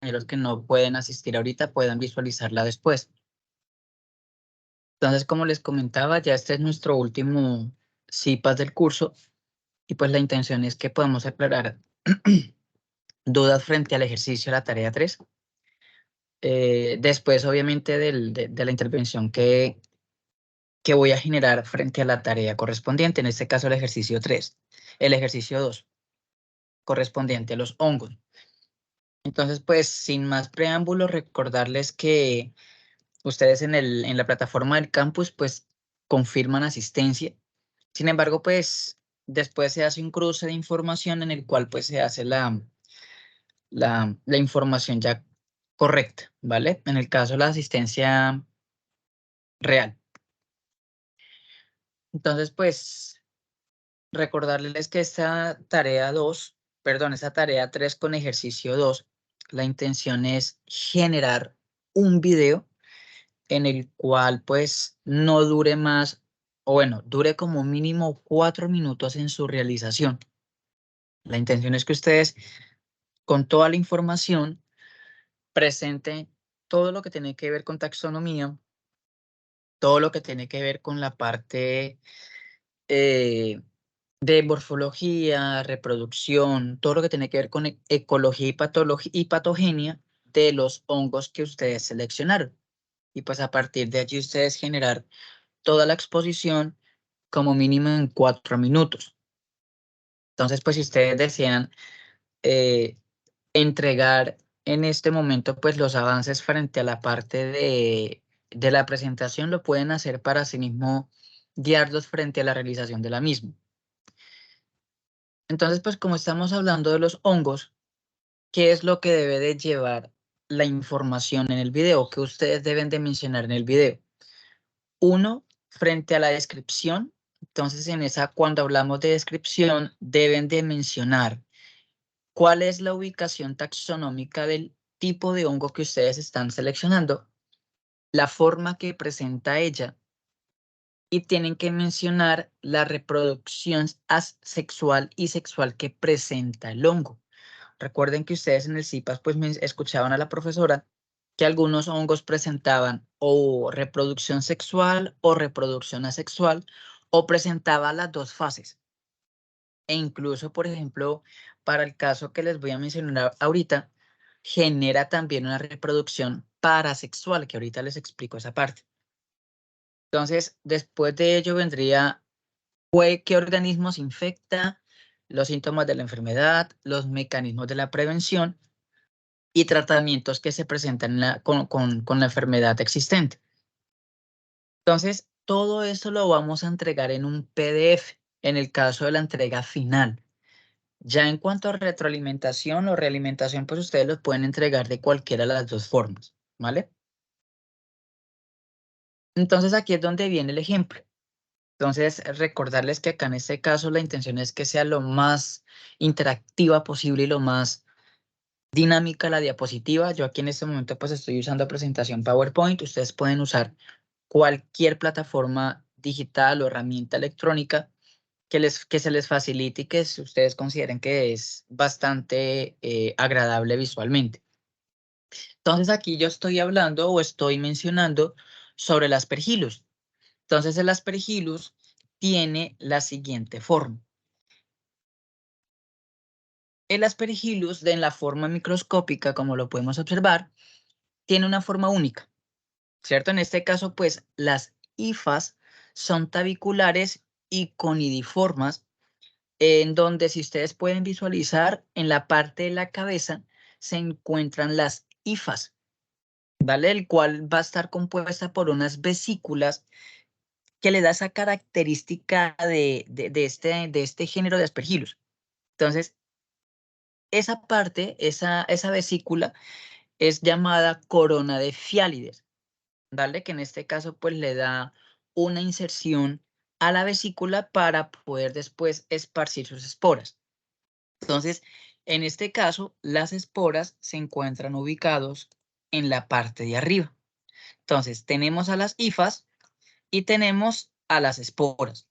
compañeros que no pueden asistir ahorita puedan visualizarla después. Entonces, como les comentaba, ya este es nuestro último CIPAS del curso y pues la intención es que podamos aclarar dudas frente al ejercicio de la tarea 3. Después, obviamente, de la intervención que voy a generar frente a la tarea correspondiente, en este caso el ejercicio 3, el ejercicio 2, correspondiente a los hongos. Entonces, pues, sin más preámbulos, recordarles que ustedes en la plataforma del campus, pues, confirman asistencia. Sin embargo, pues, después se hace un cruce de información en el cual, pues, se hace la información ya correcta, ¿vale? En el caso de la asistencia real. Entonces, pues, recordarles que esta tarea 3 con ejercicio 2, la intención es generar un video en el cual pues no dure más, o bueno, dure como mínimo 4 minutos en su realización. La intención es que ustedes con toda la información presenten todo lo que tiene que ver con taxonomía, todo lo que tiene que ver con la parte de morfología, reproducción, todo lo que tiene que ver con ecología y patogenia de los hongos que ustedes seleccionaron. Y pues a partir de allí ustedes generar toda la exposición como mínimo en 4 minutos. Entonces, pues si ustedes desean entregar en este momento pues los avances frente a la parte de la presentación, lo pueden hacer para sí mismo guiarlos frente a la realización de la misma. Entonces, pues como estamos hablando de los hongos, ¿qué es lo que debe de llevar la información en el video? ¿Qué ustedes deben de mencionar en el video? Uno, frente a la descripción. Entonces, cuando hablamos de descripción, deben de mencionar cuál es la ubicación taxonómica del tipo de hongo que ustedes están seleccionando, la forma que presenta ella, y tienen que mencionar la reproducción asexual y sexual que presenta el hongo. Recuerden que ustedes en el CIPAS pues me escuchaban a la profesora que algunos hongos presentaban o reproducción sexual o reproducción asexual o presentaba las dos fases. E incluso, por ejemplo, para el caso que les voy a mencionar ahorita, genera también una reproducción parasexual, que ahorita les explico esa parte. Entonces, después de ello vendría qué organismos infecta, los síntomas de la enfermedad, los mecanismos de la prevención y tratamientos que se presentan con la enfermedad existente. Entonces, todo eso lo vamos a entregar en un PDF en el caso de la entrega final. Ya en cuanto a retroalimentación o realimentación, pues ustedes los pueden entregar de cualquiera de las dos formas, ¿vale? Entonces, aquí es donde viene el ejemplo. Entonces, recordarles que acá en este caso la intención es que sea lo más interactiva posible y lo más dinámica la diapositiva. Yo aquí en este momento pues estoy usando presentación PowerPoint. Ustedes pueden usar cualquier plataforma digital o herramienta electrónica que se les facilite y que ustedes consideren que es bastante agradable visualmente. Entonces aquí yo estoy hablando o estoy mencionando sobre el Aspergillus. Entonces el Aspergillus tiene la siguiente forma. El Aspergillus, en la forma microscópica, como lo podemos observar, tiene una forma única, ¿cierto? En este caso, pues, las hifas son tabiculares y conidiformas, en donde, si ustedes pueden visualizar, en la parte de la cabeza se encuentran las hifas, ¿vale? El cual va a estar compuesta por unas vesículas que le da esa característica de este género de Aspergillus. Entonces, esa parte, esa vesícula es llamada corona de Fialides, ¿vale? Que en este caso pues le da una inserción a la vesícula para poder después esparcir sus esporas. Entonces, en este caso, las esporas se encuentran ubicados en la parte de arriba. Entonces, tenemos a las hifas y tenemos a las esporas.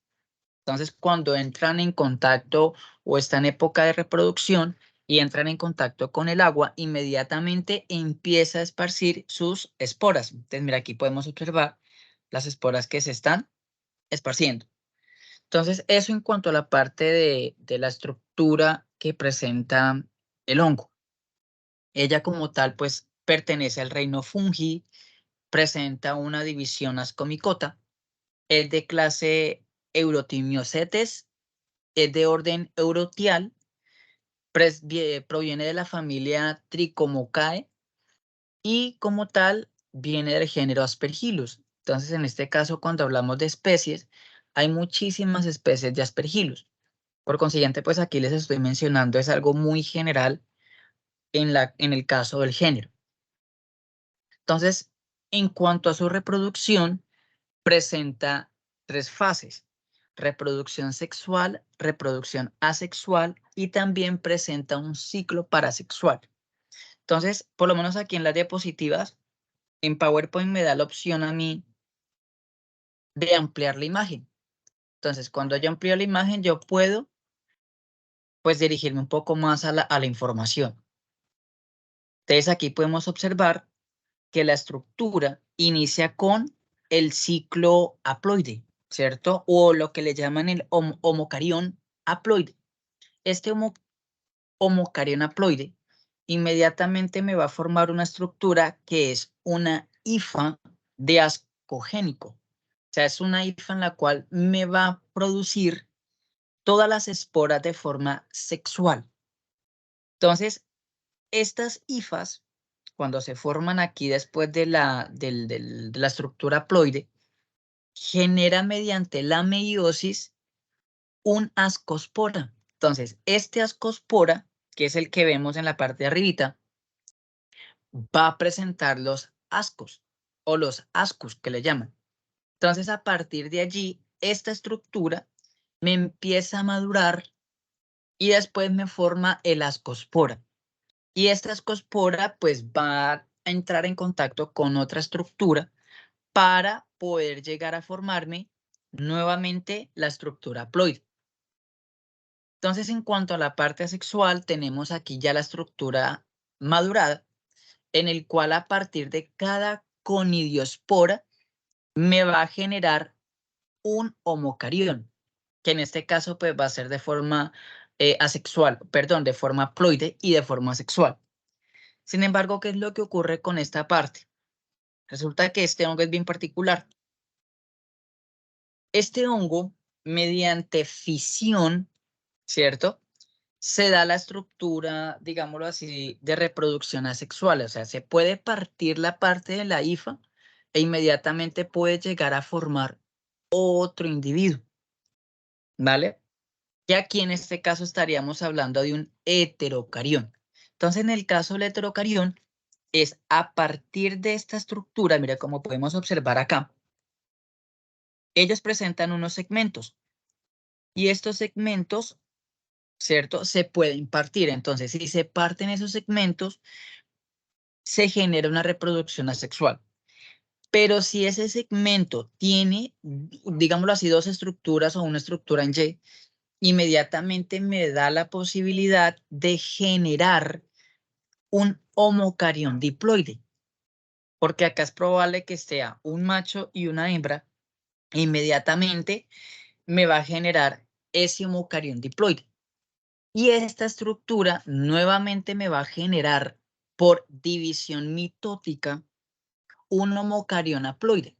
Entonces, cuando entran en contacto o están en época de reproducción, y entran en contacto con el agua, inmediatamente empieza a esparcir sus esporas. Entonces, mira, aquí podemos observar las esporas que se están esparciendo. Entonces, eso en cuanto a la parte de la estructura que presenta el hongo. Ella como tal, pues, pertenece al reino fungi, presenta una división ascomicota, es de clase Eurotimiocetes, es de orden eurotial, proviene de la familia Trichomocae y como tal viene del género Aspergillus. Entonces, en este caso, cuando hablamos de especies, hay muchísimas especies de Aspergillus. Por consiguiente, pues aquí les estoy mencionando, es algo muy general en el caso del género. Entonces, en cuanto a su reproducción, presenta 3 fases: reproducción sexual, reproducción asexual y también presenta un ciclo parasexual. Entonces, por lo menos aquí en las diapositivas, en PowerPoint me da la opción a mí de ampliar la imagen. Entonces, cuando yo amplío la imagen, yo puedo, pues, dirigirme un poco más a la información. Entonces, aquí podemos observar que la estructura inicia con el ciclo haploide, ¿cierto? O lo que le llaman el homocarión haploide. Este homocarión haploide inmediatamente me va a formar una estructura que es una hifa de ascogénico. O sea, es una hifa en la cual me va a producir todas las esporas de forma sexual. Entonces, estas hifas, cuando se forman aquí después de la estructura haploide, generan mediante la meiosis un ascospora. Entonces, este ascospora, que es el que vemos en la parte de arribita, va a presentar los ascos o los ascus que le llaman. Entonces, a partir de allí, esta estructura me empieza a madurar y después me forma el ascospora. Y esta ascospora pues va a entrar en contacto con otra estructura para poder llegar a formarme nuevamente la estructura haploide. Entonces, en cuanto a la parte asexual, tenemos aquí ya la estructura madurada, en el cual a partir de cada conidiospora me va a generar un homocarión, que en este caso pues va a ser de forma asexual, perdón, de forma haploide y de forma asexual. Sin embargo, ¿qué es lo que ocurre con esta parte? Resulta que este hongo es bien particular. Este hongo, mediante fisión, ¿cierto? Se da la estructura, digámoslo así, de reproducción asexual. O sea, se puede partir la parte de la hifa e inmediatamente puede llegar a formar otro individuo, ¿vale? Y aquí en este caso estaríamos hablando de un heterocarión. Entonces, en el caso del heterocarión, es a partir de esta estructura, mira como podemos observar acá, ellos presentan unos segmentos y estos segmentos, ¿cierto? Se pueden partir. Entonces, si se parten esos segmentos, se genera una reproducción asexual. Pero si ese segmento tiene, digámoslo así, 2 estructuras o una estructura en Y, inmediatamente me da la posibilidad de generar un homocarión diploide. Porque acá es probable que sea un macho y una hembra, inmediatamente me va a generar ese homocarión diploide. Y esta estructura nuevamente me va a generar por división mitótica un homocarión haploide.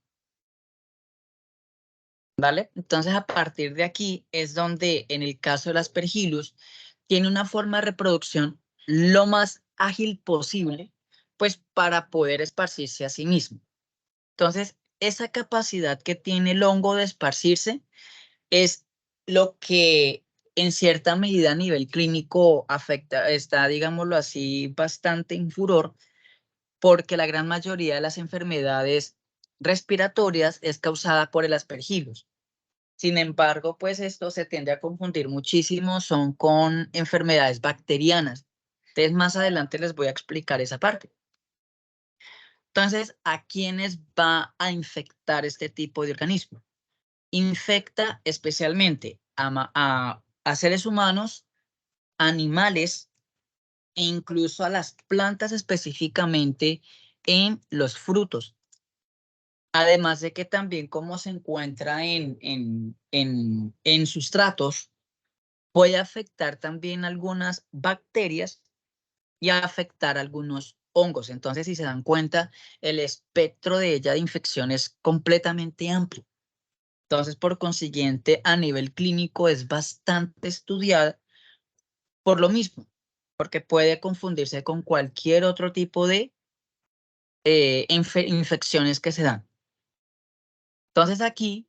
¿Vale? Entonces, a partir de aquí es donde, en el caso del Aspergillus, tiene una forma de reproducción lo más ágil posible, pues para poder esparcirse a sí mismo. Entonces, esa capacidad que tiene el hongo de esparcirse es lo que en cierta medida a nivel clínico afecta, está, digámoslo así, bastante en furor, porque la gran mayoría de las enfermedades respiratorias es causada por el Aspergillus. Sin embargo, pues esto se tiende a confundir muchísimo, son con enfermedades bacterianas. Entonces, más adelante les voy a explicar esa parte. Entonces, ¿a quiénes va a infectar este tipo de organismo? Infecta especialmente a seres humanos, animales e incluso a las plantas específicamente en los frutos. Además de que también como se encuentra en sustratos, puede afectar también algunas bacterias y afectar algunos hongos. Entonces, si se dan cuenta, el espectro de ella de infección es completamente amplio. Entonces, por consiguiente, a nivel clínico es bastante estudiada por lo mismo, porque puede confundirse con cualquier otro tipo de infecciones que se dan. Entonces, aquí,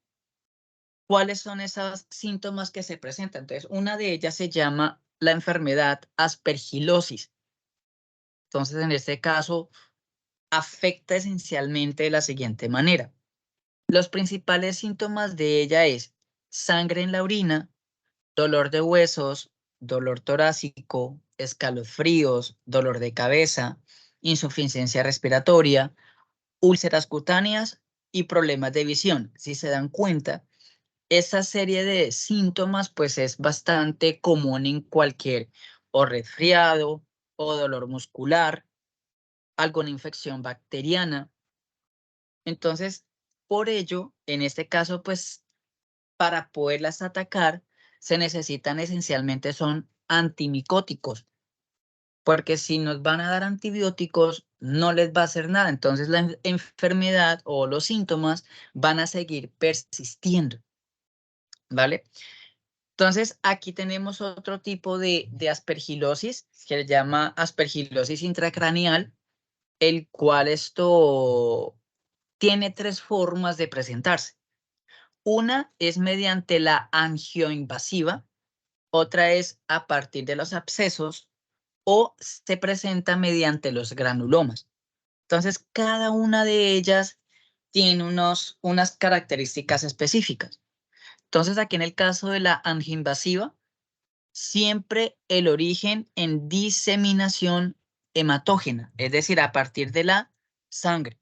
¿cuáles son esos síntomas que se presentan? Entonces, una de ellas se llama la enfermedad aspergilosis. Entonces, en este caso, afecta esencialmente de la siguiente manera. Los principales síntomas de ella es sangre en la orina, dolor de huesos, dolor torácico, escalofríos, dolor de cabeza, insuficiencia respiratoria, úlceras cutáneas y problemas de visión. Si se dan cuenta, esa serie de síntomas pues es bastante común en cualquier o resfriado o dolor muscular, alguna infección bacteriana. Entonces, por ello, en este caso, pues, para poderlas atacar, se necesitan esencialmente son antimicóticos, porque si nos van a dar antibióticos, no les va a hacer nada. Entonces, la enfermedad o los síntomas van a seguir persistiendo, ¿vale? Entonces, aquí tenemos otro tipo de aspergilosis, que se llama aspergilosis intracraneal, el cual esto tiene tres formas de presentarse. Una es mediante la angioinvasiva, otra es a partir de los abscesos o se presenta mediante los granulomas. Entonces, cada una de ellas tiene unas características específicas. Entonces, aquí en el caso de la angioinvasiva, siempre el origen en diseminación hematógena, es decir, a partir de la sangre.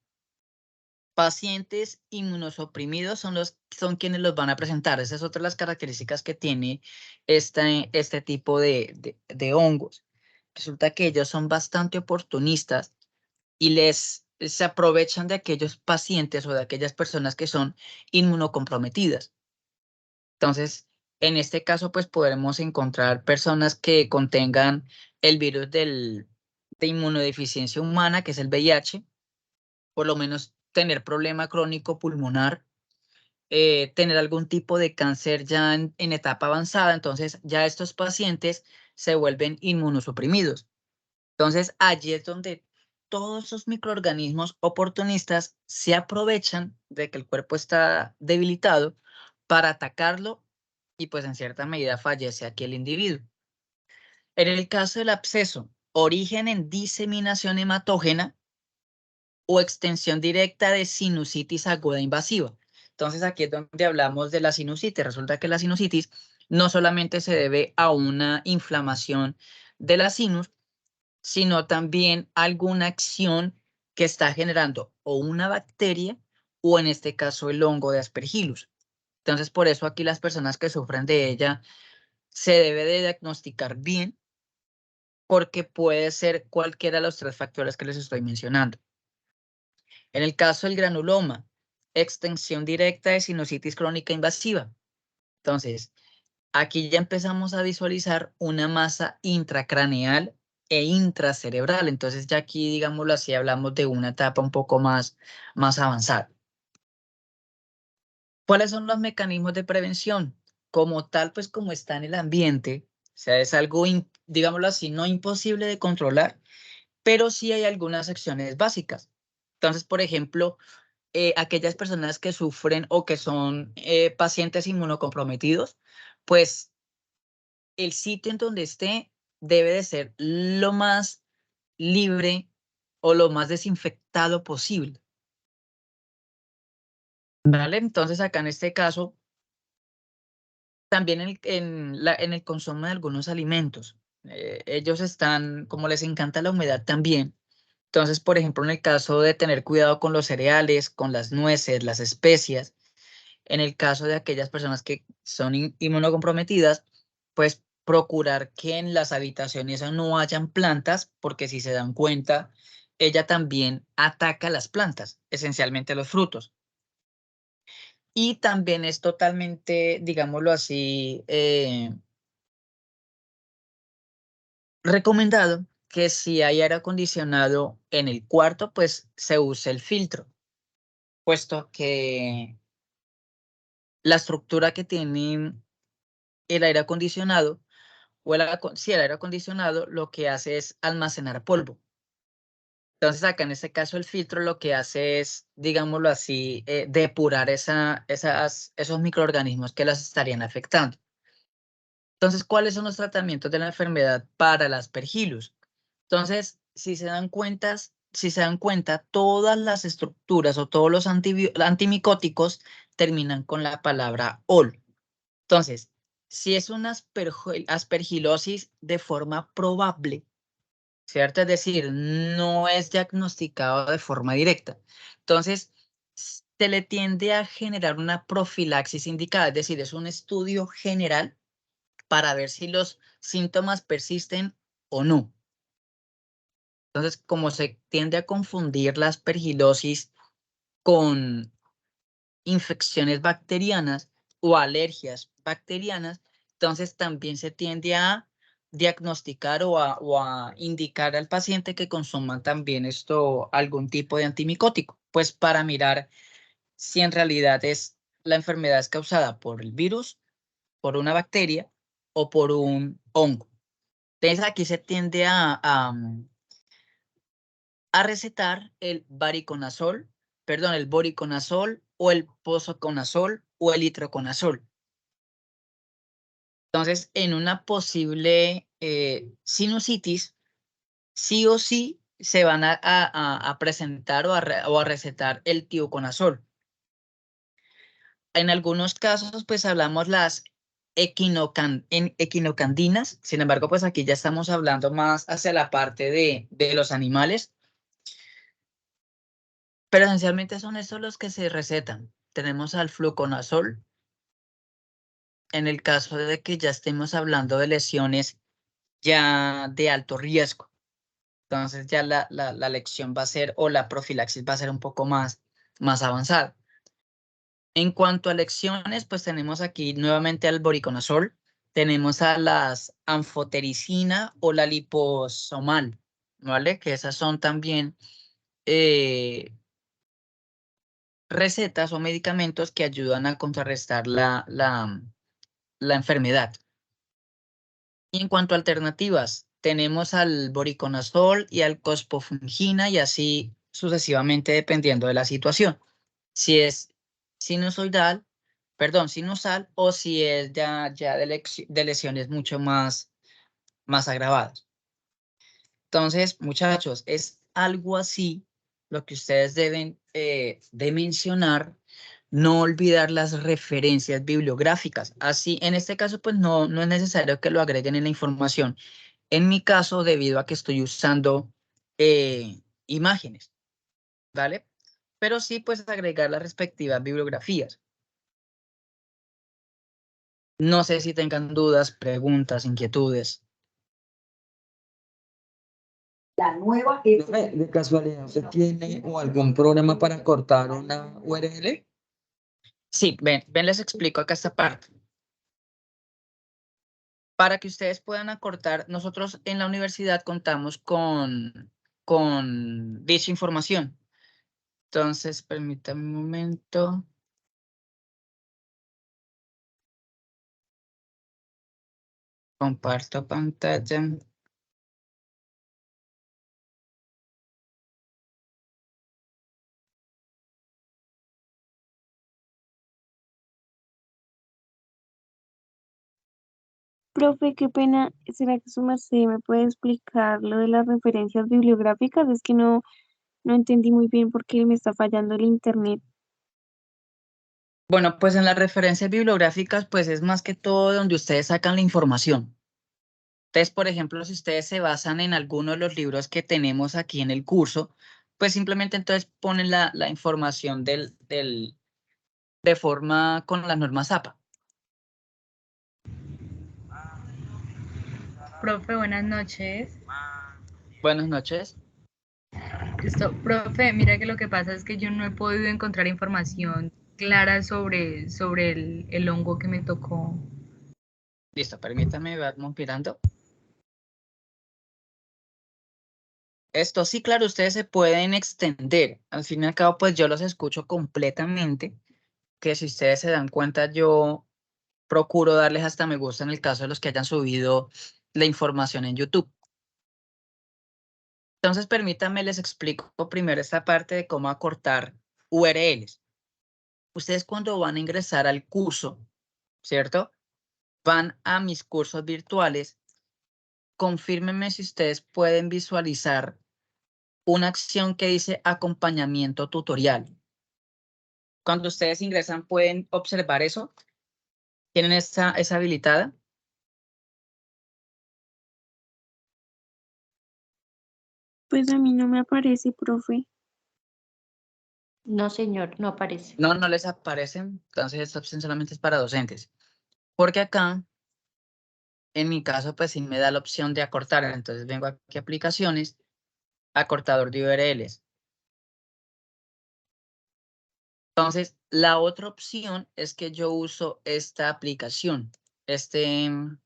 Pacientes inmunosuprimidos son quienes los van a presentar. Esa es otra de las características que tiene este tipo de hongos. Resulta que ellos son bastante oportunistas y se aprovechan de aquellos pacientes o de aquellas personas que son inmunocomprometidas. Entonces, en este caso, pues podremos encontrar personas que contengan el virus de inmunodeficiencia humana, que es el VIH, por lo menos tener problema crónico pulmonar, tener algún tipo de cáncer ya en etapa avanzada, entonces ya estos pacientes se vuelven inmunosuprimidos. Entonces allí es donde todos esos microorganismos oportunistas se aprovechan de que el cuerpo está debilitado para atacarlo y pues en cierta medida fallece aquí el individuo. En el caso del absceso, origen en diseminación hematógena, o extensión directa de sinusitis aguda invasiva. Entonces aquí es donde hablamos de la sinusitis. Resulta que la sinusitis no solamente se debe a una inflamación de la sinus, sino también a alguna acción que está generando o una bacteria o en este caso el hongo de Aspergillus. Entonces por eso aquí las personas que sufren de ella se debe de diagnosticar bien porque puede ser cualquiera de los tres factores que les estoy mencionando. En el caso del granuloma, extensión directa de sinusitis crónica invasiva. Entonces, aquí ya empezamos a visualizar una masa intracraneal e intracerebral. Entonces, ya aquí, digámoslo así, hablamos de una etapa un poco más avanzada. ¿Cuáles son los mecanismos de prevención? Como tal, pues como está en el ambiente, o sea, es algo, digámoslo así, no imposible de controlar, pero sí hay algunas acciones básicas. Entonces, por ejemplo, aquellas personas que sufren o que son pacientes inmunocomprometidos, pues el sitio en donde esté debe de ser lo más libre o lo más desinfectado posible. ¿Vale? Entonces acá en este caso, también en el consumo de algunos alimentos. Ellos están, como les encanta la humedad también. Entonces, por ejemplo, en el caso de tener cuidado con los cereales, con las nueces, las especias, en el caso de aquellas personas que son inmunocomprometidas, pues procurar que en las habitaciones no hayan plantas, porque si se dan cuenta, ella también ataca las plantas, esencialmente los frutos. Y también es totalmente, digámoslo así, recomendado que si hay aire acondicionado en el cuarto, pues se use el filtro, puesto que la estructura que tiene el aire acondicionado, o si el aire acondicionado lo que hace es almacenar polvo. Entonces acá en este caso el filtro lo que hace es, digámoslo así, depurar esos microorganismos que las estarían afectando. Entonces, ¿cuáles son los tratamientos de la enfermedad para el Aspergillus? Entonces, si se dan cuenta, todas las estructuras o todos los antimicóticos terminan con la palabra ol. Entonces, si es una aspergilosis de forma probable, ¿cierto? Es decir, no es diagnosticado de forma directa. Entonces, se le tiende a generar una profilaxis indicada, es decir, es un estudio general para ver si los síntomas persisten o no. Entonces, como se tiende a confundir la aspergilosis con infecciones bacterianas o alergias bacterianas, entonces también se tiende a diagnosticar o a indicar al paciente que consuma también algún tipo de antimicótico, pues para mirar si en realidad la enfermedad es causada por el virus, por una bacteria o por un hongo. Entonces aquí se tiende a recetar el variconazol, perdón, el voriconazol o el posaconazol o el itraconazol. Entonces, en una posible sinusitis, sí o sí se van a presentar o a recetar el tioconazol. En algunos casos, pues hablamos las equinocandinas. Sin embargo, pues aquí ya estamos hablando más hacia la parte de los animales. Pero esencialmente son estos los que se recetan. Tenemos al fluconazol. En el caso de que ya estemos hablando de lesiones ya de alto riesgo. Entonces ya la lección va a ser, o la profilaxis va a ser un poco más avanzada. En cuanto a lecciones, pues tenemos aquí nuevamente al voriconazol, tenemos a las anfotericina o la liposomal, ¿vale? Que esas son también recetas o medicamentos que ayudan a contrarrestar la enfermedad. Y en cuanto a alternativas, tenemos al voriconazol y al cospofungina y así sucesivamente dependiendo de la situación. Si es sinusal o si es ya de lesiones mucho más agravadas. Entonces, muchachos, es algo así lo que ustedes deben de mencionar. No olvidar las referencias bibliográficas. Así, en este caso, pues no es necesario que lo agreguen en la información. En mi caso, debido a que estoy usando imágenes, ¿vale? Pero sí, pues agregar las respectivas bibliografías. No sé si tengan dudas, preguntas, inquietudes. La nueva de casualidad, ¿usted tiene o algún programa para cortar una URL? Sí, ven, les explico acá esta parte. Para que ustedes puedan acortar, nosotros en la universidad contamos con dicha información. Entonces, permítame un momento. Comparto pantalla. Profe, qué pena. ¿Será que su merced me puede explicar lo de las referencias bibliográficas? Es que no entendí muy bien por qué me está fallando el internet. Bueno, pues en las referencias bibliográficas, pues es más que todo donde ustedes sacan la información. Entonces, por ejemplo, si ustedes se basan en alguno de los libros que tenemos aquí en el curso, pues simplemente entonces ponen la información de forma con las normas APA. Profe, buenas noches. Buenas noches. Profe, mira que lo que pasa es que yo no he podido encontrar información clara sobre el hongo que me tocó. Listo, permítame, vamos mirando. Esto sí, claro, ustedes se pueden extender. Al fin y al cabo, pues yo los escucho completamente. Que si ustedes se dan cuenta, yo procuro darles hasta me gusta en el caso de los que hayan subido la información en YouTube. Entonces, permítanme, les explico primero esta parte de cómo acortar URLs. Ustedes cuando van a ingresar al curso, ¿cierto? Van a mis cursos virtuales. Confírmenme si ustedes pueden visualizar una acción que dice acompañamiento tutorial. Cuando ustedes ingresan, ¿pueden observar eso? ¿Tienen esa habilitada? Pues a mí no me aparece, profe. No, señor, no aparece. No, no les aparecen. Entonces, esta opción solamente es para docentes. Porque acá, en mi caso, pues sí me da la opción de acortar. Entonces, vengo aquí a aplicaciones, acortador de URLs. Entonces, la otra opción es que yo uso esta aplicación. Se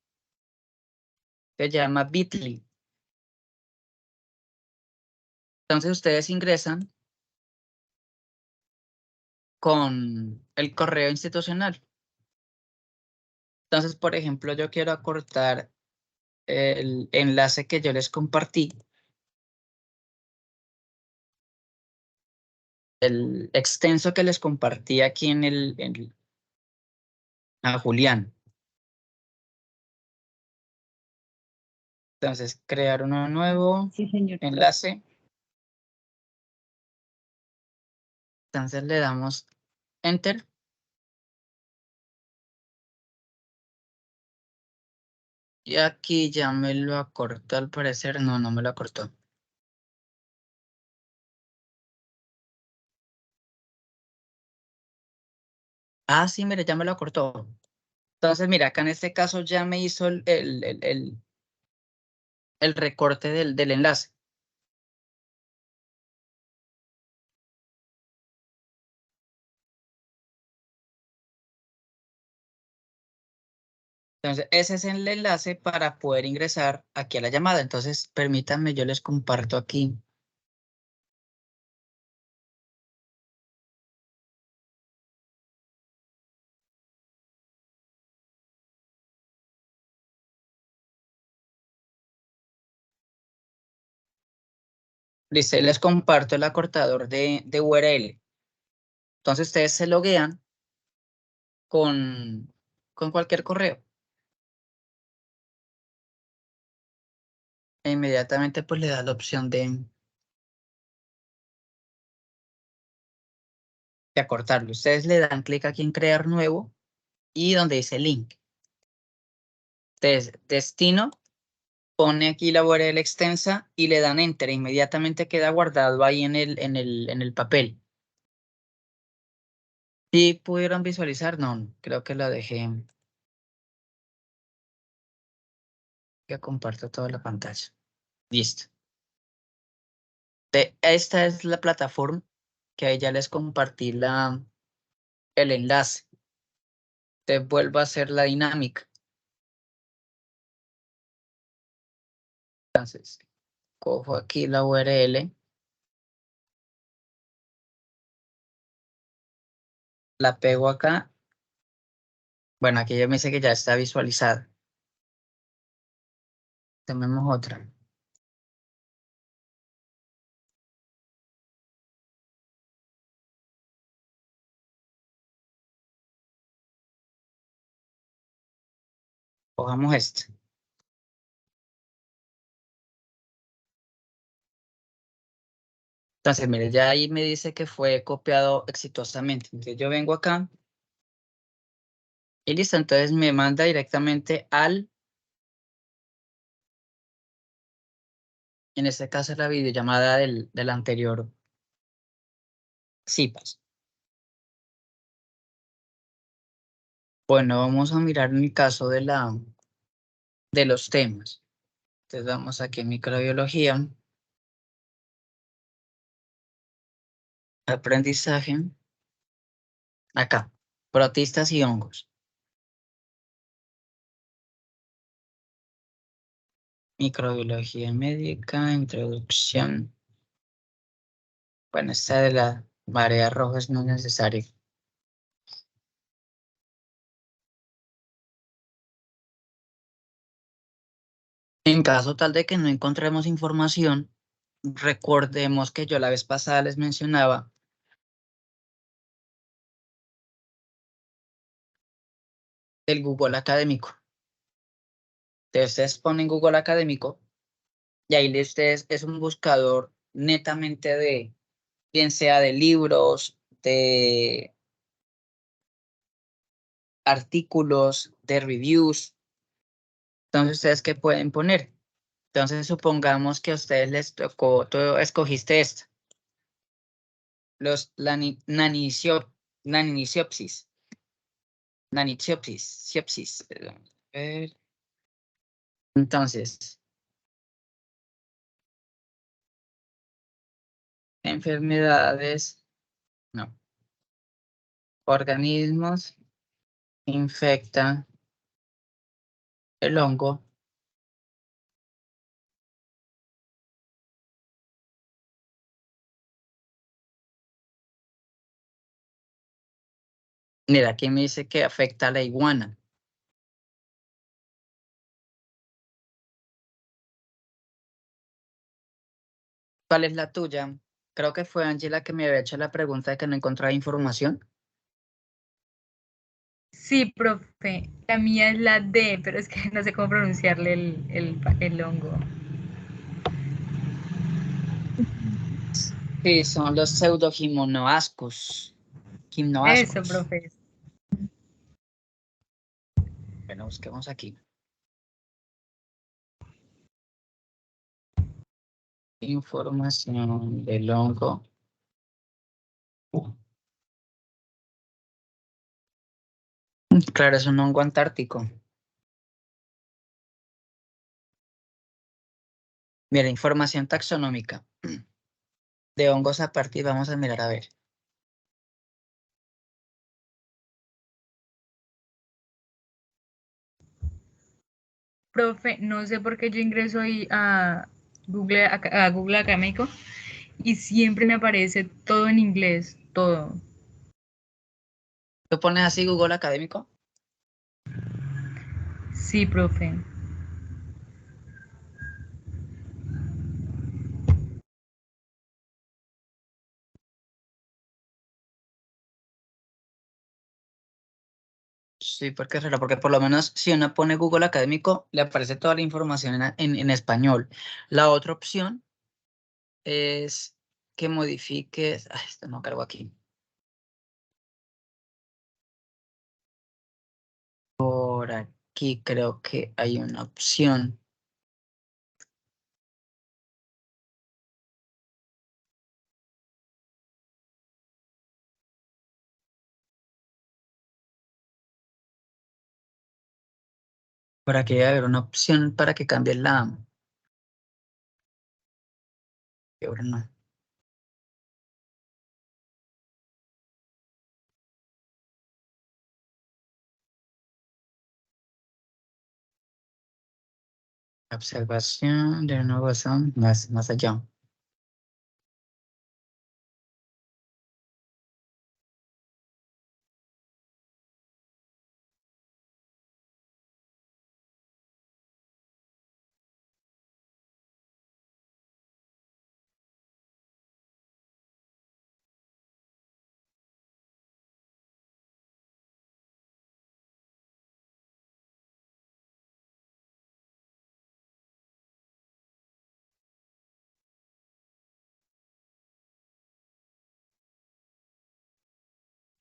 llama Bitly. Entonces, ustedes ingresan con el correo institucional. Entonces, por ejemplo, yo quiero acortar el enlace que yo les compartí, el extenso que les compartí aquí a Julián. Entonces, crear uno nuevo, Sí, señor. enlace. Entonces le damos Enter. Y aquí ya me lo acortó al parecer. No, no me lo acortó. Ah, sí, mire, ya me lo acortó. Entonces, mira, acá en este caso ya me hizo el recorte del enlace. Entonces, ese es el enlace para poder ingresar aquí a la llamada. Entonces, permítanme, yo les comparto aquí. Listo, y les comparto el acortador de URL. Entonces, ustedes se loguean con cualquier correo. E inmediatamente, pues, le da la opción de acortarlo. Ustedes le dan clic aquí en crear nuevo y donde dice link. Entonces, destino, pone aquí la URL extensa y le dan enter. Inmediatamente queda guardado ahí en el papel. ¿Sí pudieron visualizar? No, creo que lo dejé. Que comparto toda la pantalla. Listo. Esta es la plataforma que ahí ya les compartí el enlace. Te vuelvo a hacer la dinámica. Entonces, cojo aquí la URL. La pego acá. Bueno, aquí ya me dice que ya está visualizada. Tenemos otra. Cojamos este. Entonces, mire, ya ahí me dice que fue copiado exitosamente. Entonces, yo vengo acá. Y listo, entonces me manda directamente en este caso, la videollamada del anterior CIPAS. Bueno, vamos a mirar en el caso de los temas. Entonces vamos aquí en microbiología. Aprendizaje. Acá, protistas y hongos. Microbiología médica, introducción. Bueno, esta de la marea roja no es necesario. En caso tal de que no encontremos información, recordemos que yo la vez pasada les mencionaba el Google Académico. Entonces ustedes ponen Google Académico y ahí ustedes es un buscador netamente de, bien sea de libros, de artículos, de reviews. Entonces, ¿ustedes qué pueden poner? Entonces, supongamos que a ustedes les tocó, tú escogiste esto. La naniciopsis. Siopsis, perdón. A ver. Entonces, enfermedades, no. Organismos infectan el hongo. Mira, aquí me dice que afecta a la iguana. ¿Cuál es la tuya? Creo que fue Ángela que me había hecho la pregunta de que no encontraba información. Sí, profe. La mía es la D, pero es que no sé cómo pronunciarle el hongo. Sí, son los pseudogimonoascos. Eso, Gimnoascos. profe. Bueno, busquemos aquí. Información del hongo. Claro, es un hongo antártico. Mira, información taxonómica de hongos a partir, vamos a mirar a ver. Profe, no sé por qué yo ingreso ahí a Google Académico y siempre me aparece todo en inglés, todo. ¿Tú pones así Google Académico? Sí, profe. Sí, porque es raro, porque por lo menos si uno pone Google Académico, le aparece toda la información en español. La otra opción es que modifiques. Esto no cargo aquí. Por aquí creo que hay una opción. Por aquí debe haber una opción para que cambie la. Y ahora no. Observación de renovación más allá.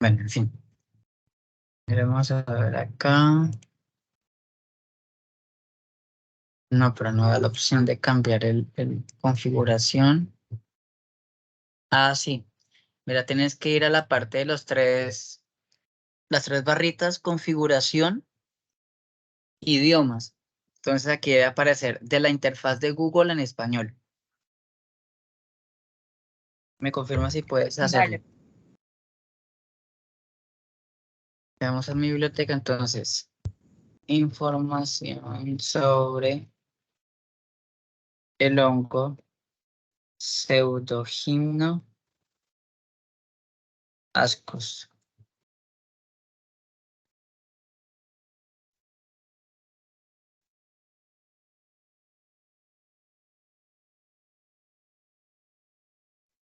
Bueno, en fin. Vamos a ver acá. No, pero no da la opción de cambiar el configuración. Ah, sí. Mira, tienes que ir a la parte de las tres barritas, configuración, idiomas. Entonces aquí debe aparecer de la interfaz de Google en español. Me confirma si puedes hacerlo. Vale. Vamos a mi biblioteca entonces. Información sobre el hongo pseudogimno ascus.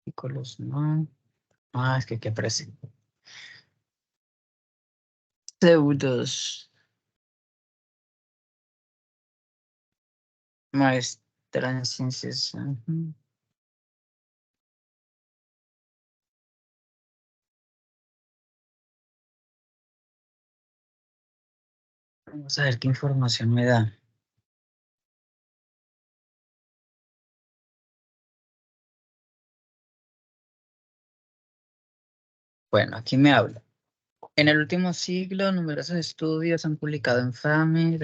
Artículos, no. Ah, es que aparece. Pseudos. Maestra en ciencias. Ujú. Vamos a ver qué información me da. Bueno, aquí me habla. En el último siglo, numerosos estudios han publicado en FAME,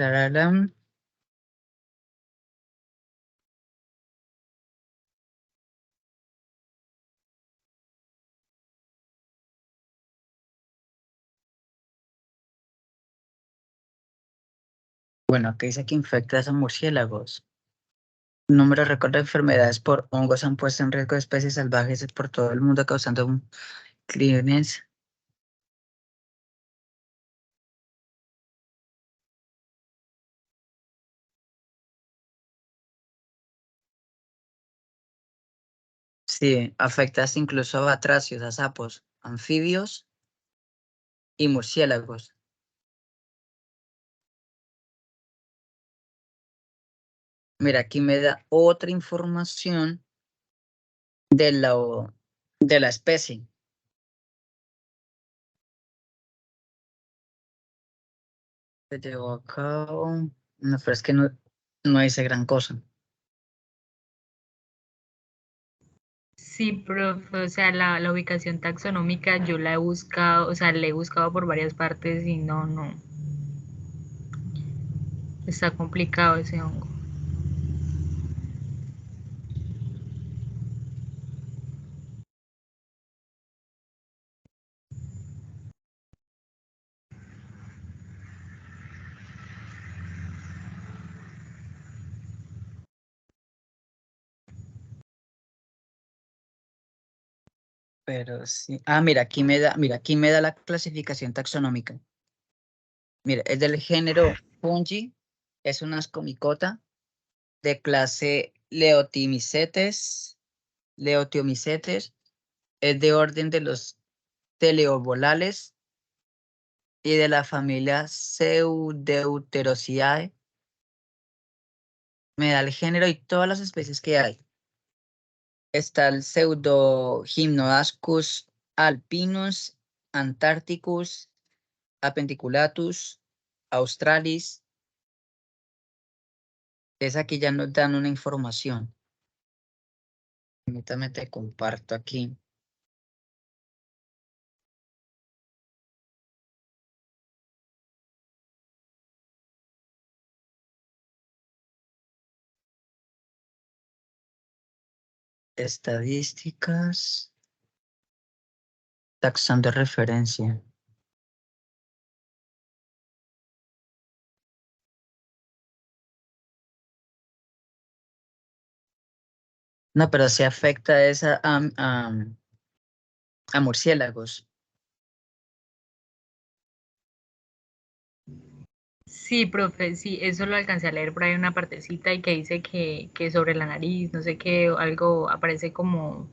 Bueno, aquí dice que infecta a murciélagos. Número récord de enfermedades por hongos han puesto en riesgo de especies salvajes por todo el mundo, causando crímenes. Sí, afecta incluso a batracios, a sapos, anfibios y murciélagos. Mira, aquí me da otra información de la especie. Se llevó a cabo, no, pero es que no dice gran cosa. Sí, profe, o sea, la ubicación taxonómica yo la he buscado, o sea, la he buscado por varias partes y no. Está complicado ese hongo. Pero sí. Ah, mira, aquí me da la clasificación taxonómica. Mira, es del género Fungi, es una ascomicota de clase Leotiomycetes, es de orden de los teleobolales y de la familia Pseudeuterosiae. Me da el género y todas las especies que hay. Está el Pseudogymnoascus alpinus, Antarcticus, Apendiculatus, Australis. Es aquí ya nos dan una información. Permítame te comparto aquí. Estadísticas. Taxón de referencia. No, pero se afecta esa a murciélagos. Sí, profe, sí, eso lo alcancé a leer por ahí una partecita y que dice que sobre la nariz, no sé qué, algo aparece como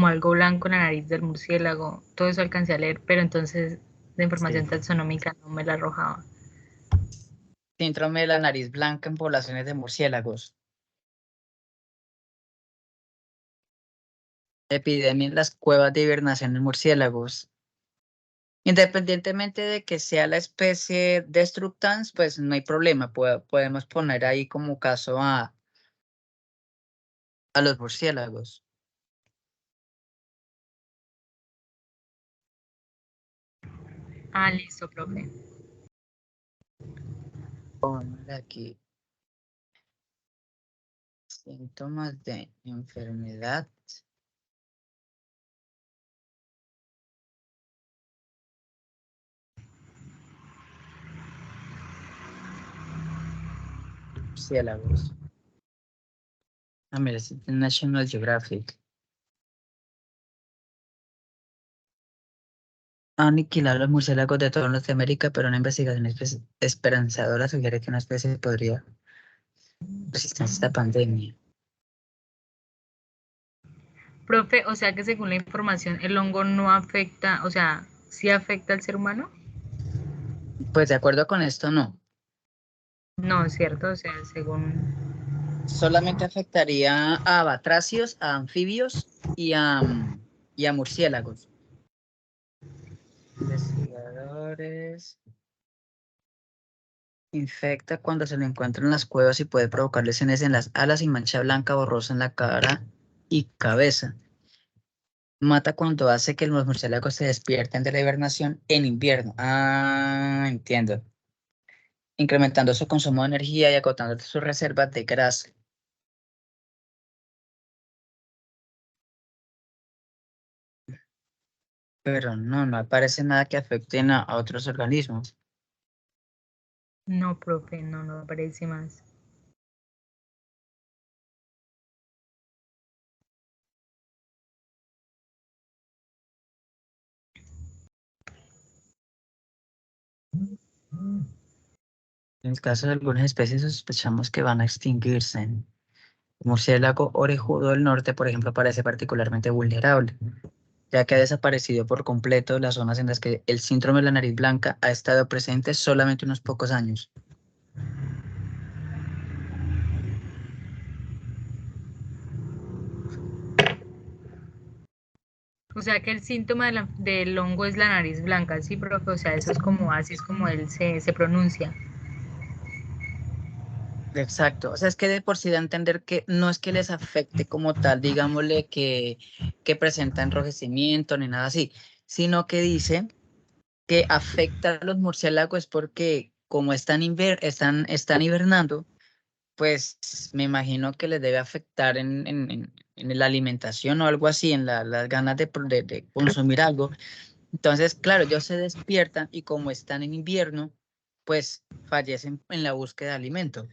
algo blanco en la nariz del murciélago. Todo eso alcancé a leer, pero entonces la información Sí. taxonómica no me la arrojaba. Síndrome de la nariz blanca en poblaciones de murciélagos. Epidemia en las cuevas de hibernación en murciélagos. Independientemente de que sea la especie Destructans, pues no hay problema. Podemos poner ahí como caso a los murciélagos. Ah, listo, profe. Ponle aquí. Síntomas de enfermedad. Murciélagos. Ah, mira, es National Geographic. Aniquilar los murciélagos de toda Norteamérica, pero una investigación esperanzadora sugiere que una especie podría resistir a esta pandemia. Profe, o sea que según la información, el hongo no afecta, o sea, ¿sí afecta al ser humano? Pues de acuerdo con esto, no. No, es cierto, o sea, según... Solamente afectaría a batracios, a anfibios y a murciélagos. Investigadores. Infecta cuando se lo encuentra en las cuevas y puede provocar lesiones en las alas y mancha blanca borrosa en la cara y cabeza. Mata cuando hace que los murciélagos se despierten de la hibernación en invierno. Ah, entiendo. Incrementando su consumo de energía y agotando sus reservas de grasa. Pero no aparece nada que afecten a otros organismos. No, profe, no aparece más. En el caso de algunas especies sospechamos que van a extinguirse. El murciélago orejudo del norte, por ejemplo, parece particularmente vulnerable, ya que ha desaparecido por completo las zonas en las que el síndrome de la nariz blanca ha estado presente solamente unos pocos años. O sea que el síntoma del hongo es la nariz blanca, ¿sí, profe? O sea, eso es como, así es como él se pronuncia. Exacto, o sea, es que de por sí da a entender que no es que les afecte como tal, digámosle que presenta enrojecimiento ni nada así, sino que dice que afecta a los murciélagos porque como están hibernando, pues me imagino que les debe afectar en la alimentación o algo así, en las ganas de consumir algo. Entonces, claro, ellos se despiertan y como están en invierno, pues fallecen en la búsqueda de alimento.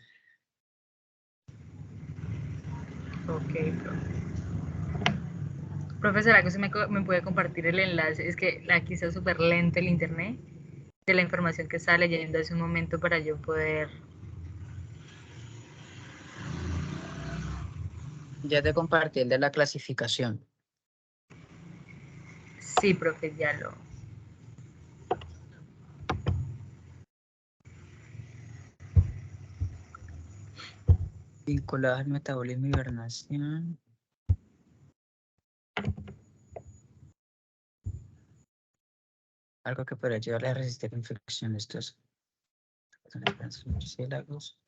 Ok, profe. Profe, ¿será que usted me puede compartir el enlace? Es que aquí está súper lento el internet de la información que estaba leyendo hace un momento para yo poder... Ya te compartí el de la clasificación. Sí, profe, ya lo... Vinculadas al metabolismo y hibernación. Algo que podría ayudarle a resistir infecciones. Estos son los murciélagos.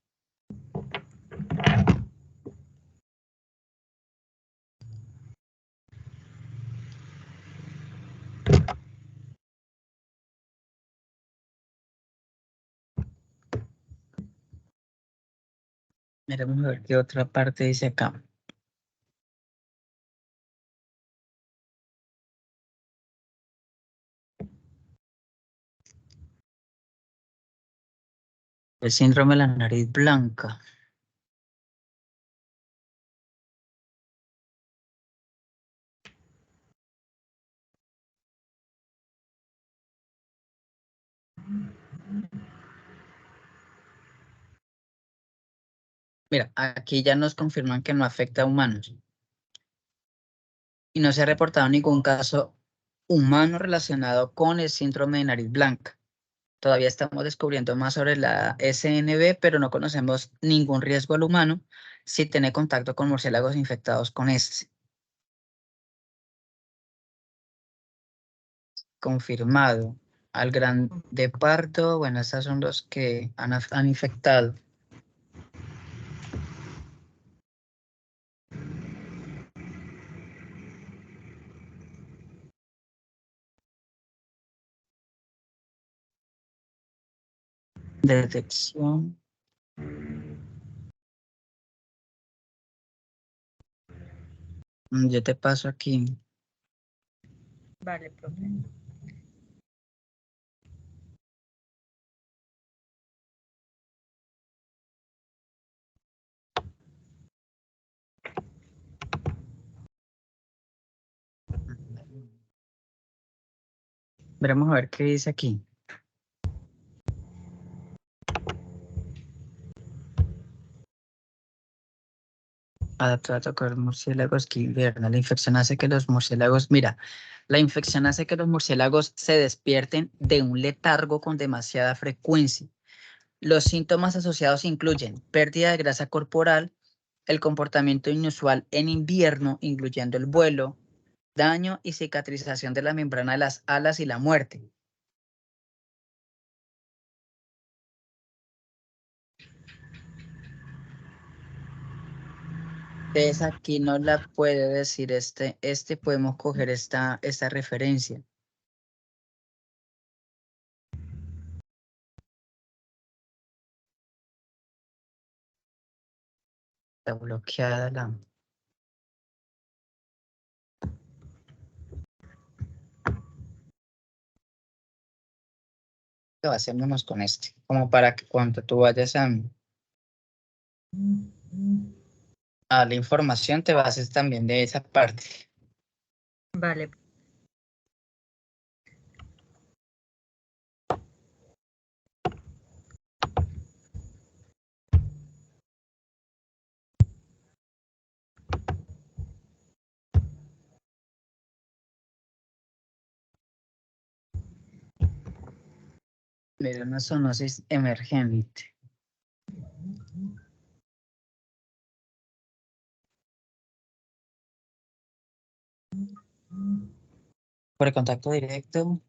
Miremos a ver qué otra parte dice acá. El síndrome de la nariz blanca. Mira, aquí ya nos confirman que no afecta a humanos. Y no se ha reportado ningún caso humano relacionado con el síndrome de nariz blanca. Todavía estamos descubriendo más sobre la SNB, pero no conocemos ningún riesgo al humano si tiene contacto con murciélagos infectados con este. Confirmado. Al gran de parto, bueno, estos son los que han infectado. Detección. Yo te paso aquí. Vale, profe. Veremos a ver qué dice aquí. Adaptado a tocar murciélagos que hibernan. La infección hace que los murciélagos, mira, la infección hace que los murciélagos se despierten de un letargo con demasiada frecuencia. Los síntomas asociados incluyen pérdida de grasa corporal, el comportamiento inusual en invierno, incluyendo el vuelo, daño y cicatrización de la membrana de las alas y la muerte. Entonces aquí no la puede decir podemos coger esta referencia. Está bloqueada la... Hacémonos con este, como para que cuando tú vayas a la información te bases también de esa parte. Vale. Mira, una zoonosis emergente. Por el contacto directo.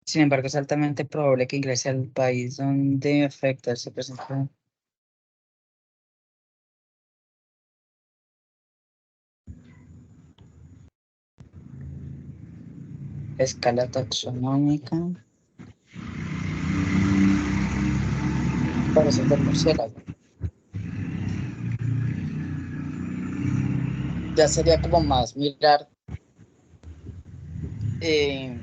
Sin embargo, es altamente probable que ingrese al país donde afecta se presenta. Escala taxonómica. Parece del murciélago. Ya sería como más mirar en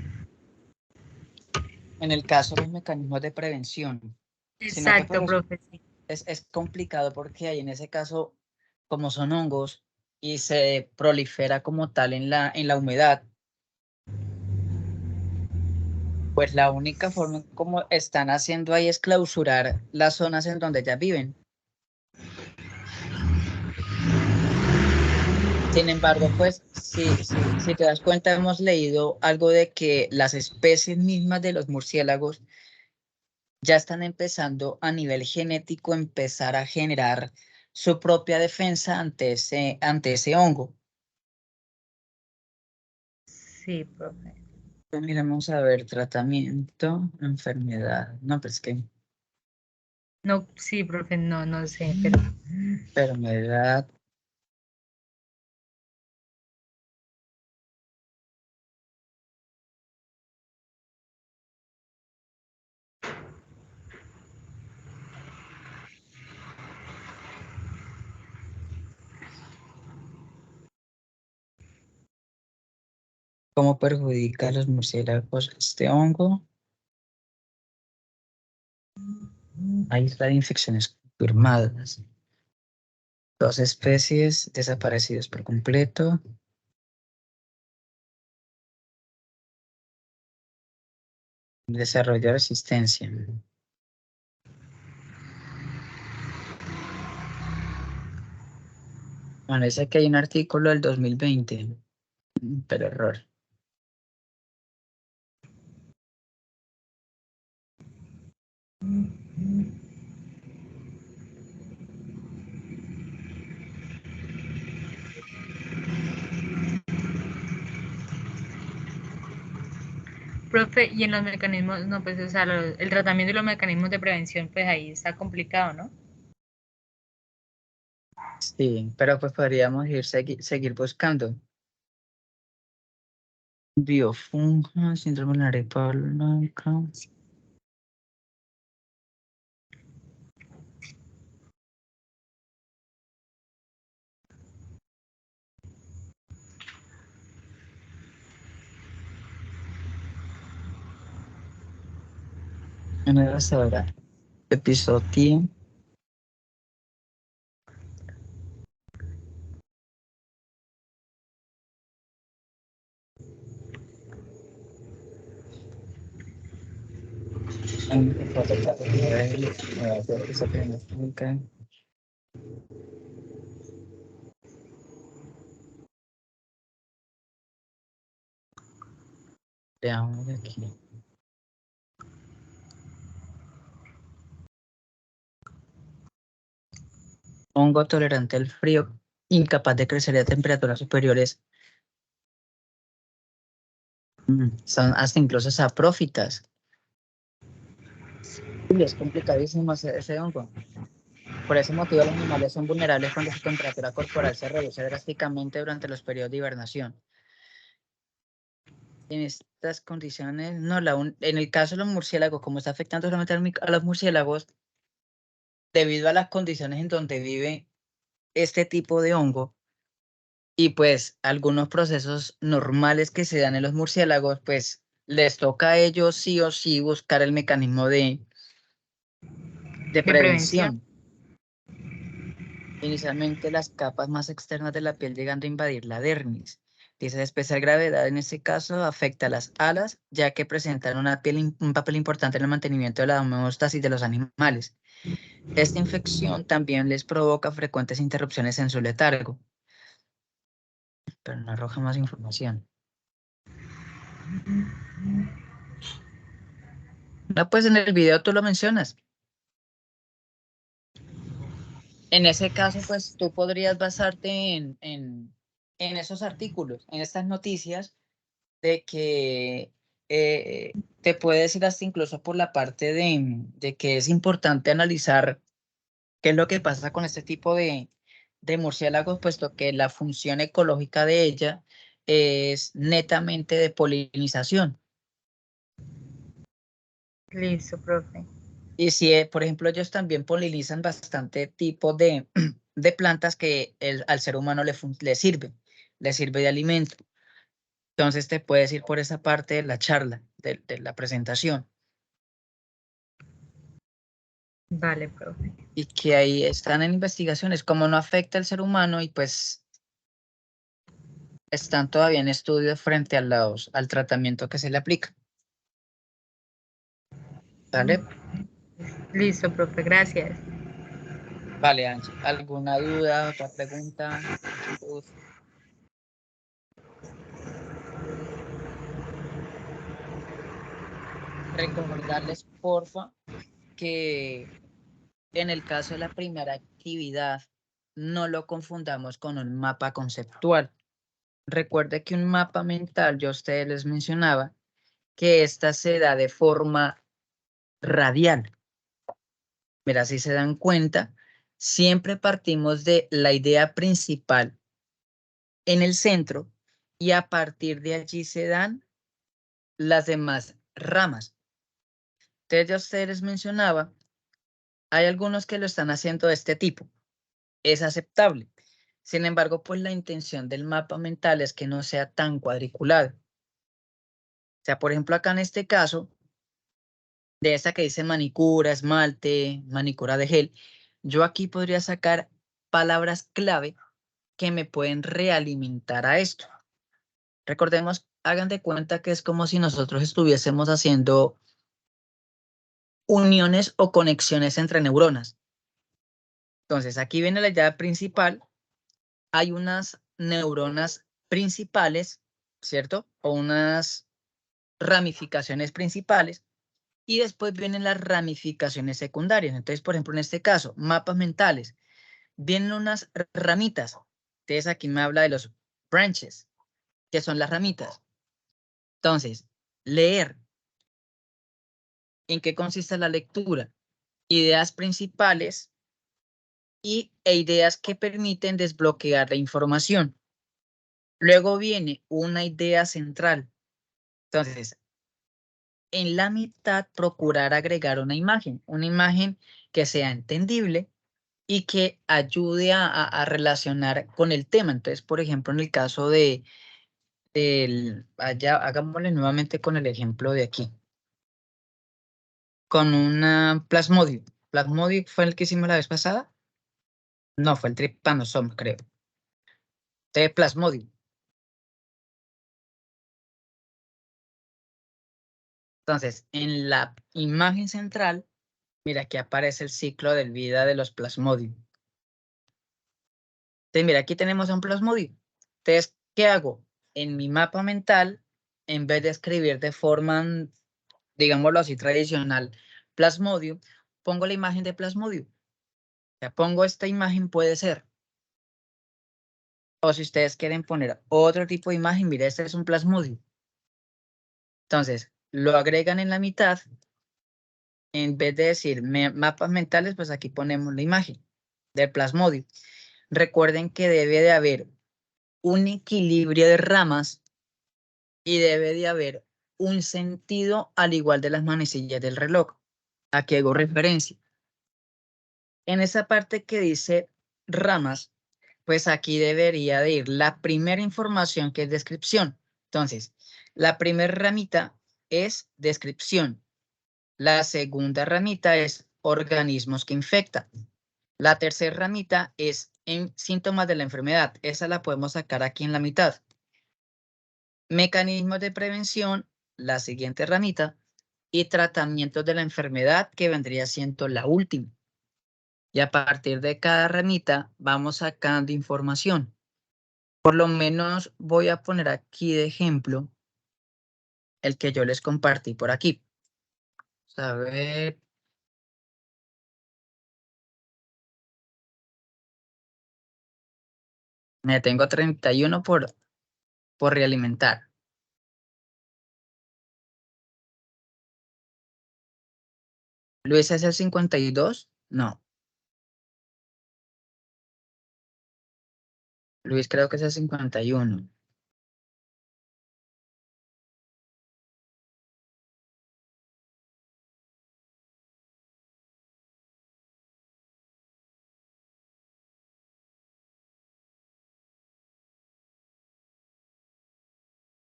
el caso de los mecanismos de prevención. Sino que Exacto, profe. Sí. es complicado porque ahí en ese caso, como son hongos y se prolifera como tal en la humedad, pues la única forma como están haciendo ahí es clausurar las zonas en donde ya viven. Sin embargo, pues si te das cuenta, hemos leído algo de que las especies mismas de los murciélagos ya están empezando a nivel genético empezar a generar su propia defensa ante ese hongo. Sí, profe. Miramos a ver, tratamiento, enfermedad. No, pues que No, sí, profe, no sé, pero enfermedad. ¿Cómo perjudica a los murciélagos este hongo? Ahí está de infecciones confirmadas. 2 especies desaparecidas por completo. Desarrollo de resistencia. Parece que hay un artículo del 2020, pero error. profe, y en los mecanismos, no, pues, o sea, el tratamiento y los mecanismos de prevención, pues ahí está complicado, ¿no? Sí, pero pues podríamos seguir buscando. Biofunja, síndrome de la arepa blanca. En el restaurante. Episodio. Veamos aquí. Hongo tolerante al frío, incapaz de crecer a temperaturas superiores. Son hasta incluso saprófitas. Uy, es complicadísimo ese hongo. Por ese motivo, los animales son vulnerables cuando su temperatura corporal se reduce drásticamente durante los periodos de hibernación. En estas condiciones, no, en el caso de los murciélagos, como está afectando solamente a los murciélagos, debido a las condiciones en donde vive este tipo de hongo, y pues algunos procesos normales que se dan en los murciélagos, pues les toca a ellos sí o sí buscar el mecanismo de prevención. Inicialmente las capas más externas de la piel llegan a invadir la dermis. Esa de especial gravedad en este caso afecta a las alas, ya que presentan un papel importante en el mantenimiento de la homeostasis de los animales. Esta infección también les provoca frecuentes interrupciones en su letargo. Pero no arroja más información. No, pues en el video tú lo mencionas. En ese caso, pues tú podrías basarte en esos artículos, en estas noticias, de que te puedes ir hasta incluso por la parte de que es importante analizar qué es lo que pasa con este tipo de murciélagos, puesto que la función ecológica de ella es netamente de polinización. Listo, profe. Y si, por ejemplo, ellos también polinizan bastante tipo de plantas que al ser humano le sirve de alimento. Entonces te puedes ir por esa parte de la charla, de la presentación. Vale, profe. Y que ahí están en investigaciones, como no afecta al ser humano y pues están todavía en estudios frente al tratamiento que se le aplica. ¿Vale? Listo, profe, gracias. Vale, Angie. ¿Alguna duda, otra pregunta? Recordarles, porfa, que en el caso de la primera actividad, no lo confundamos con un mapa conceptual. Recuerde que un mapa mental, yo a ustedes les mencionaba, que esta se da de forma radial. Mira, si se dan cuenta, siempre partimos de la idea principal en el centro y a partir de allí se dan las demás ramas. Entonces, ya ustedes les mencionaba, hay algunos que lo están haciendo de este tipo. Es aceptable. Sin embargo, pues la intención del mapa mental es que no sea tan cuadriculado. O sea, por ejemplo, acá en este caso, de esta que dice manicura, esmalte, manicura de gel, yo aquí podría sacar palabras clave que me pueden realimentar a esto. Recordemos, hagan de cuenta que es como si nosotros estuviésemos haciendo uniones o conexiones entre neuronas. Entonces, aquí viene la idea principal. Hay unas neuronas principales, ¿cierto? O unas ramificaciones principales. Y después vienen las ramificaciones secundarias. Entonces, por ejemplo, en este caso, mapas mentales. Vienen unas ramitas. Entonces, aquí me habla de los branches, que son las ramitas. Entonces, leer. ¿En qué consiste la lectura? Ideas principales e ideas que permiten desbloquear la información. Luego viene una idea central. Entonces, en la mitad procurar agregar una imagen que sea entendible y que ayude a relacionar con el tema. Entonces, por ejemplo, en el caso hagámosle nuevamente con el ejemplo de aquí. con una Plasmodium. ¿Plasmodium fue el que hicimos la vez pasada? No, fue el Trypanosoma, creo. De Plasmodium. Entonces, en la imagen central, mira, aquí aparece el ciclo de vida de los Plasmodium. Entonces, mira, aquí tenemos un Plasmodium. Entonces, ¿qué hago? En mi mapa mental, en vez de escribir de forma, digámoslo así, tradicional, Plasmodium, pongo la imagen de Plasmodium. Ya pongo esta imagen, puede ser. O si ustedes quieren poner otro tipo de imagen, mire, este es un Plasmodium. Entonces, lo agregan en la mitad. En vez de decir mapas mentales, pues aquí ponemos la imagen del Plasmodium. Recuerden que debe de haber un equilibrio de ramas y debe de haber un sentido al igual de las manecillas del reloj. Aquí hago referencia. En esa parte que dice ramas, pues aquí debería de ir la primera información que es descripción. Entonces, la primera ramita es descripción. La segunda ramita es organismos que infectan. La tercera ramita es en síntomas de la enfermedad. Esa la podemos sacar aquí en la mitad. Mecanismos de prevención, la siguiente ramita. Y tratamientos de la enfermedad, que vendría siendo la última. Y a partir de cada ramita vamos sacando información. Por lo menos voy a poner aquí de ejemplo el que yo les compartí por aquí. A ver. Me tengo 31 por realimentar. ¿Luis es el 52? No. Luis creo que es el 51.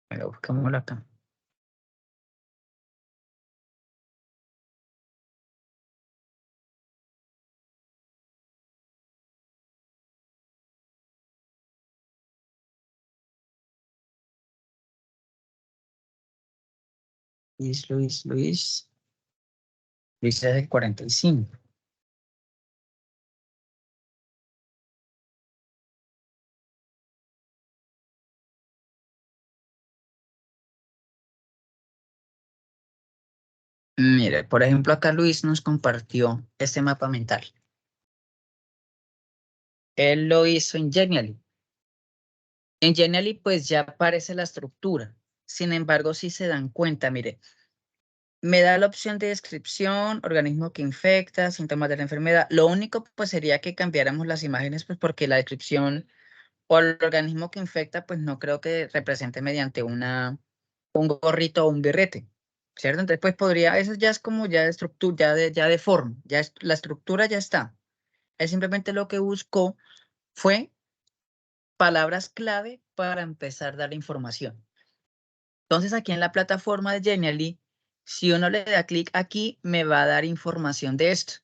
Pero buscámoslo acá. Luis. Luis es el 45. Mire, por ejemplo, acá Luis nos compartió este mapa mental. Él lo hizo en Genially. En Genially, pues ya aparece la estructura. Sin embargo, si se dan cuenta, mire, me da la opción de descripción, organismo que infecta, síntomas de la enfermedad. Lo único, pues, sería que cambiáramos las imágenes, pues, porque la descripción o el organismo que infecta, pues, no creo que represente mediante un gorrito o un birrete, ¿cierto? Entonces, pues, podría, eso ya es como ya de estructura, ya de forma, la estructura ya está. Él simplemente lo que buscó fue palabras clave para empezar a dar información. Entonces, aquí en la plataforma de Genially, si uno le da clic aquí, me va a dar información de esto.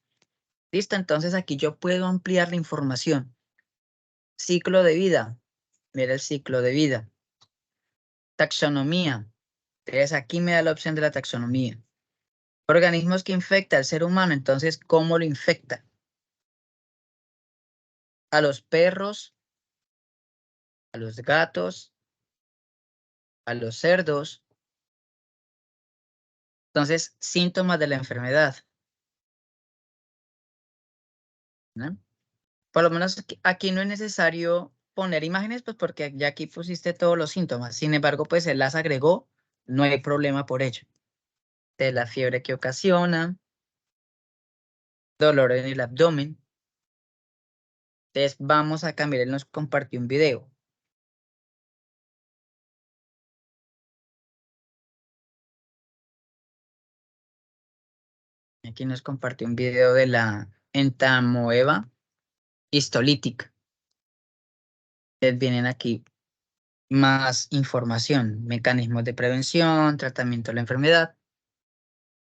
¿Listo? Entonces, aquí yo puedo ampliar la información. Ciclo de vida. Mira el ciclo de vida. Taxonomía. Entonces, aquí me da la opción de la taxonomía. Organismos que infecta al ser humano. Entonces, ¿cómo lo infecta? A los perros, a los gatos, a los cerdos. Entonces, síntomas de la enfermedad, ¿no? Por lo menos aquí no es necesario poner imágenes, pues porque ya aquí pusiste todos los síntomas. Sin embargo, pues él las agregó, no hay problema por ello. De la fiebre que ocasiona, dolor en el abdomen. Entonces vamos a cambiar, él nos compartió un video. Aquí nos compartió un video de la entamoeba histolítica. Entonces vienen aquí más información, mecanismos de prevención, tratamiento de la enfermedad.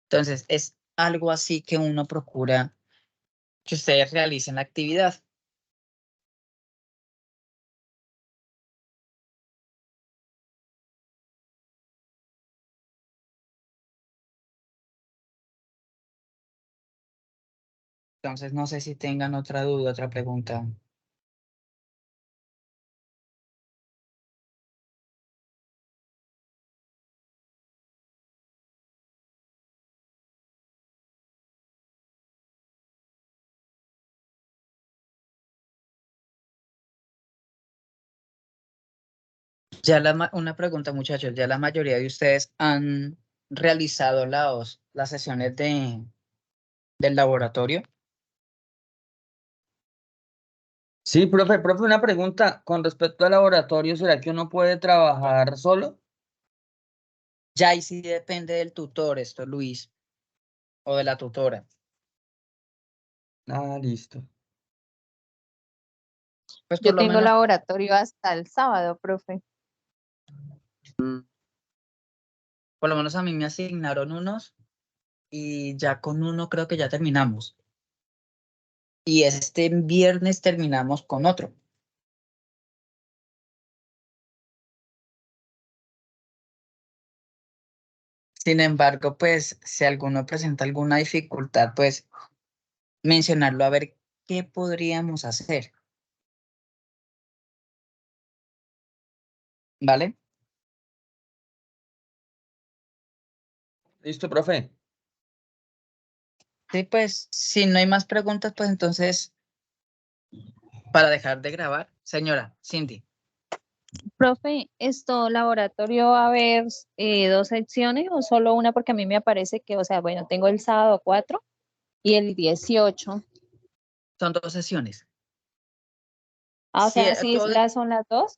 Entonces, es algo así que uno procura que ustedes realicen la actividad. Entonces, no sé si tengan otra duda, otra pregunta. Una pregunta, muchachos, ¿ya la mayoría de ustedes han realizado las sesiones del laboratorio? Sí, profe, una pregunta con respecto al laboratorio, ¿será que uno puede trabajar solo? Ya ahí sí depende del tutor, esto, Luis, o de la tutora. Ah, listo. Pues por Yo lo tengo menos, laboratorio hasta el sábado, profe. por lo menos a mí me asignaron unos y ya con uno creo que ya terminamos. Y este viernes terminamos con otro. Sin embargo, pues si alguno presenta alguna dificultad, pues mencionarlo a ver qué podríamos hacer. ¿Vale? Listo, profe. Sí, pues si no hay más preguntas, pues entonces, para dejar de grabar, señora Cindy. Profe, ¿esto laboratorio va a haber dos secciones o solo una? Porque a mí me aparece que, o sea, bueno, tengo el sábado 4 y el 18. Son 2 sesiones. Ah, o Sí, sea, sí, son las dos.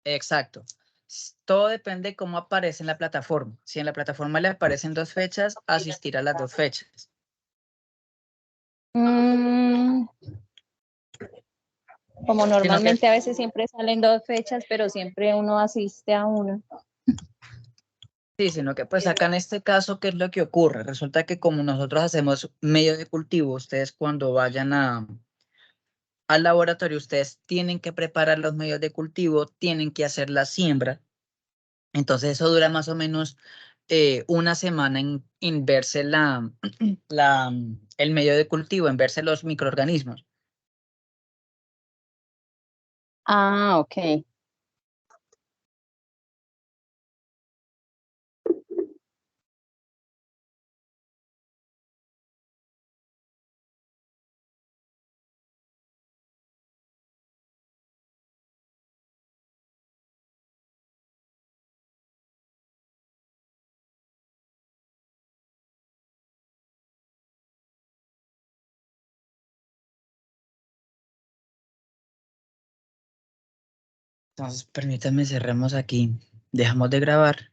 exacto. Todo depende de cómo aparece en la plataforma. Si en la plataforma le aparecen 2 fechas, asistir a las 2 fechas. Mm, como Sino que, normalmente a veces siempre salen dos fechas, pero siempre uno asiste a una. sí, sino que pues acá en este caso, ¿qué es lo que ocurre? Resulta que como nosotros hacemos medio de cultivo, ustedes cuando vayan al laboratorio, ustedes tienen que preparar los medios de cultivo, tienen que hacer la siembra. Entonces eso dura más o menos una semana en verse el medio de cultivo, en verse los microorganismos. Ah, ok. Entonces, permítanme, cerremos aquí. Dejamos de grabar.